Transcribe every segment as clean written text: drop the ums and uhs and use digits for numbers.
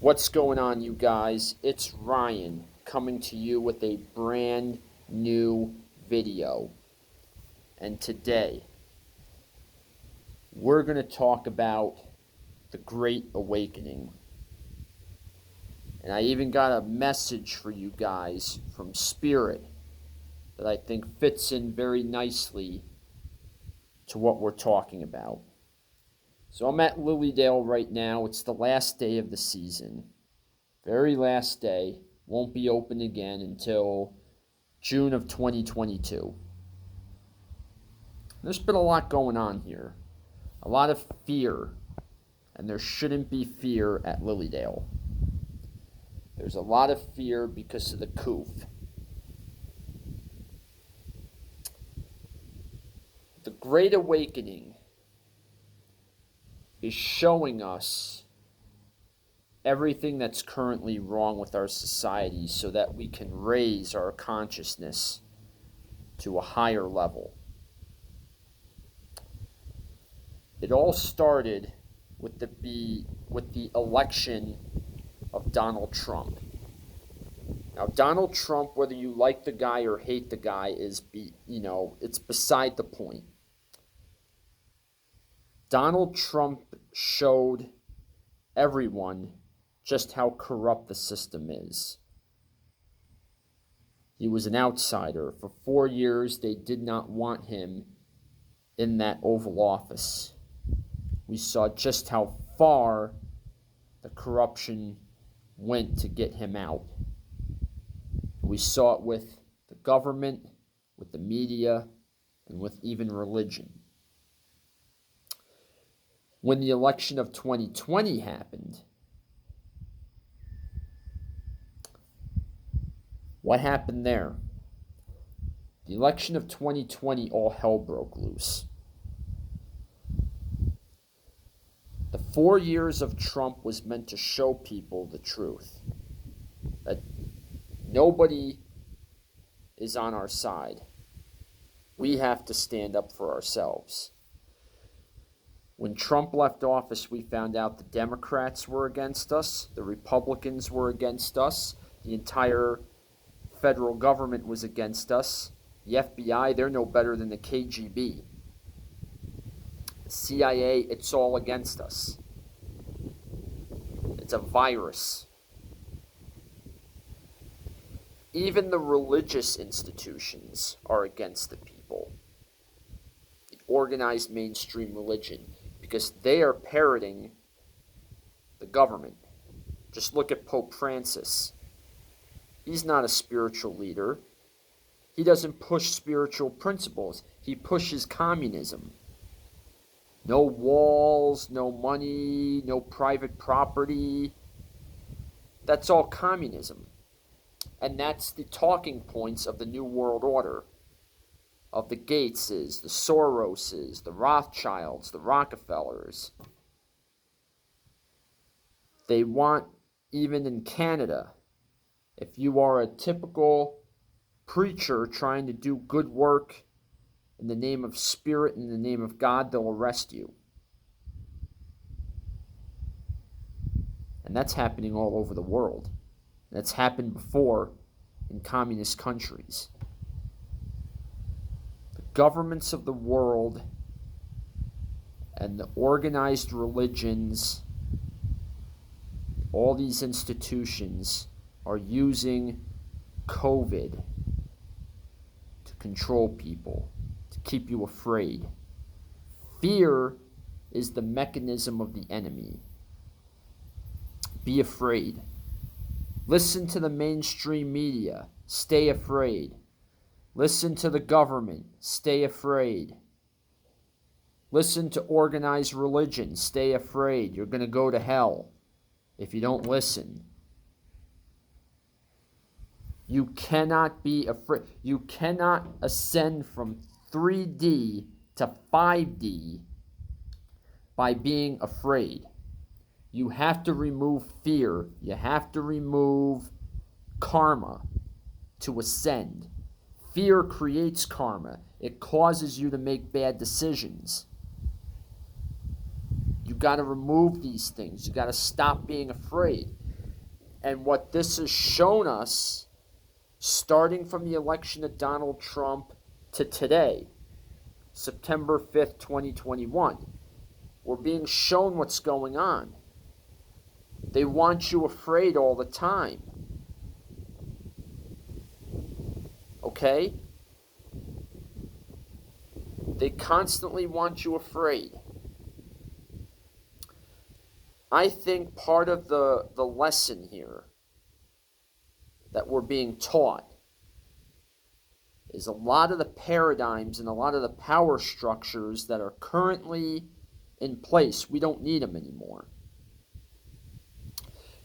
What's going on, you guys? It's Ryan coming to you with a brand new video. And today, we're going to talk about the Great Awakening. And I even got a message for you guys from Spirit that I think fits in very nicely to what we're talking about. So I'm at Lilydale right now. It's the last day of the season. Very last day. Won't be open again until June of 2022. There's been a lot going on here. A lot of fear. And there shouldn't be fear at Lilydale. There's a lot of fear because of the coup. The Great Awakening is showing us everything that's currently wrong with our society so that we can raise our consciousness to a higher level. It all started with the election of Donald Trump. Now, Donald Trump, whether you like the guy or hate the guy, it's beside the point. Donald Trump showed everyone just how corrupt the system is. He was an outsider. For 4 years, they did not want him in that Oval Office. We saw just how far the corruption went to get him out. We saw it with the government, with the media, and with even religion. When the election of 2020 happened, what happened there? The election of 2020, all hell broke loose. The 4 years of Trump was meant to show people the truth. That nobody is on our side. We have to stand up for ourselves. When Trump left office, we found out the Democrats were against us, the Republicans were against us, the entire federal government was against us. The FBI, they're no better than the KGB. The CIA, it's all against us. It's a virus. Even the religious institutions are against the people. The organized mainstream religion, because they are parroting the government. Just look at Pope Francis. He's not a spiritual leader. He doesn't push spiritual principles. He pushes communism. No walls, no money, no private property. That's all communism. And that's the talking points of the New World Order. Of the Gateses, the Soroses, the Rothschilds, the Rockefellers. They want, even in Canada, if you are a typical preacher trying to do good work in the name of Spirit, in the name of God, they'll arrest you. And that's happening all over the world. That's happened before in communist countries. The governments of the world and the organized religions, all these institutions are using COVID to control people, to keep you afraid. Fear is the mechanism of the enemy. Be afraid. Listen to the mainstream media. Stay afraid. Listen to the government. Stay afraid. Listen to organized religion. Stay afraid. You're going to go to hell if you don't listen. You cannot be afraid. You cannot ascend from 3D to 5D by being afraid. You have to remove fear. You have to remove karma to ascend. Fear creates karma. It causes you to make bad decisions. You got to remove these things. You got to stop being afraid. And what this has shown us, starting from the election of Donald Trump to today, September 5th, 2021, we're being shown what's going on. They want you afraid all the time. Okay? They constantly want you afraid. I think part of the lesson here that we're being taught is a lot of the paradigms and a lot of the power structures that are currently in place, we don't need them anymore.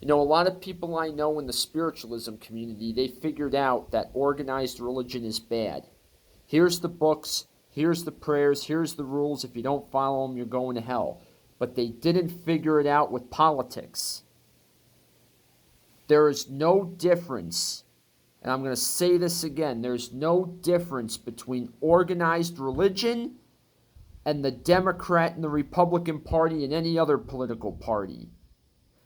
You know, a lot of people I know in the spiritualism community, they figured out that organized religion is bad. Here's the books, here's the prayers, here's the rules. If you don't follow them, you're going to hell. But they didn't figure it out with politics. There is no difference, and I'm going to say this again, there's no difference between organized religion and the Democrat and the Republican Party and any other political party.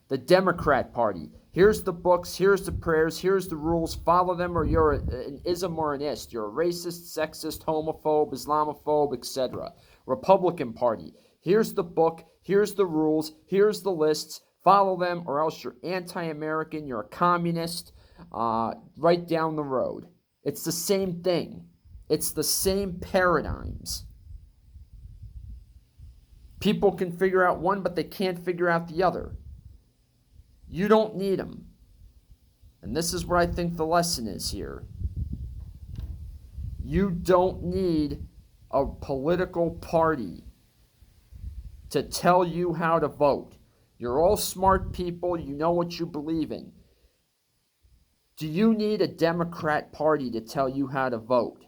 The Democrat Party, here's the books, here's the prayers, here's the rules, follow them or you're an ism or an ist. You're a racist, sexist, homophobe, Islamophobe, etc. Republican Party, here's the book, here's the rules, here's the lists, follow them or else you're anti-American, you're a communist, right down the road. It's the same thing. It's the same paradigms. People can figure out one, but they can't figure out the other. You don't need them. And this is where I think the lesson is here. You don't need a political party to tell you how to vote. You're all smart people. You know what you believe in. Do you need a Democrat Party to tell you how to vote?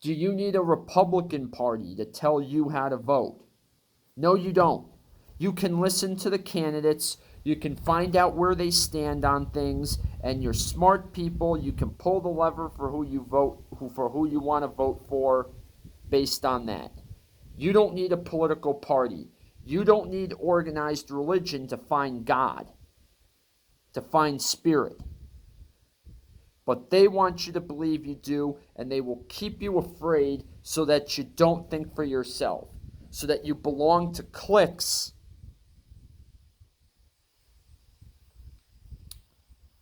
Do you need a Republican Party to tell you how to vote? No, you don't. You can listen to the candidates. You can find out where they stand on things, and you're smart people. You can pull the lever for who you vote, for who you want to vote for, based on that. You don't need a political party. You don't need organized religion to find God, to find spirit. But they want you to believe you do, and they will keep you afraid so that you don't think for yourself, so that you belong to cliques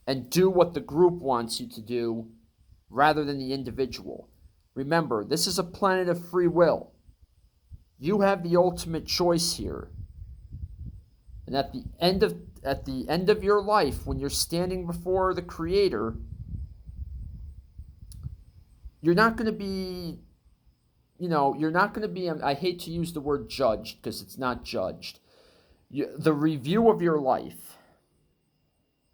and do what the group wants you to do rather than the individual. Remember, this is a planet of free will. You have the ultimate choice here. And at the end of your life, when you're standing before the Creator, you're not going to be, I hate to use the word judged because it's not judged. The review of your life,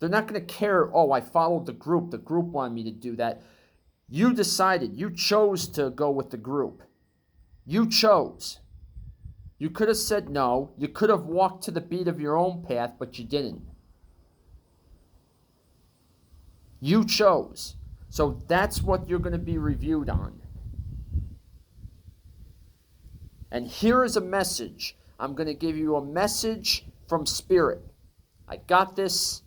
they're not going to care, oh, I followed the group wanted me to do that. You decided, you chose to go with the group. You chose. You could have said no. You could have walked to the beat of your own path, but you didn't. You chose. So that's what you're going to be reviewed on. And here is a message. I'm going to give you a message from Spirit. I got this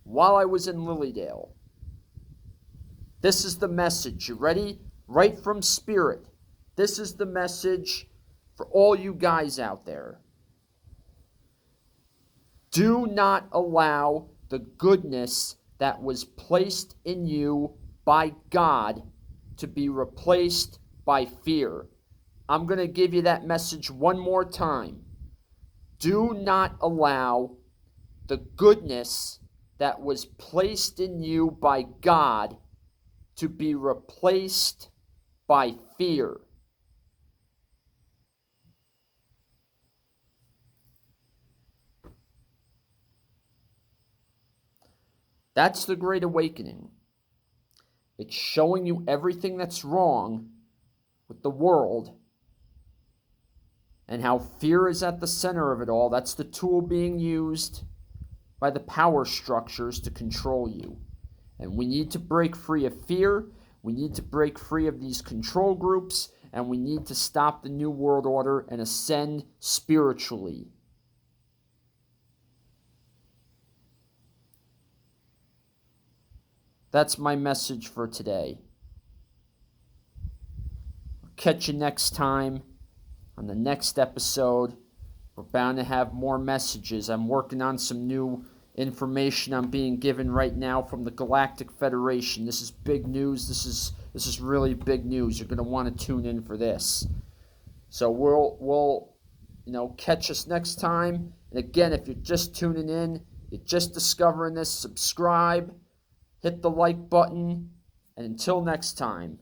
while I was in Lilydale. This is the message. You ready? Right from Spirit. This is the message for all you guys out there. Do not allow the goodness that was placed in you by God to be replaced by fear. I'm going to give you that message one more time. Do not allow the goodness that was placed in you by God to be replaced by fear. That's the Great Awakening. It's showing you everything that's wrong with the world and how fear is at the center of it all. That's the tool being used by the power structures to control you. And we need to break free of fear. We need to break free of these control groups. And we need to stop the New World Order and ascend spiritually. That's my message for today. I'll catch you next time on the next episode. We're bound to have more messages. I'm working on some new information I'm being given right now from the Galactic Federation. This is big news. This is really big news. You're going to want to tune in for this. So we'll catch us next time. And again, if you're just tuning in, you're just discovering this, subscribe, hit the like button, and until next time.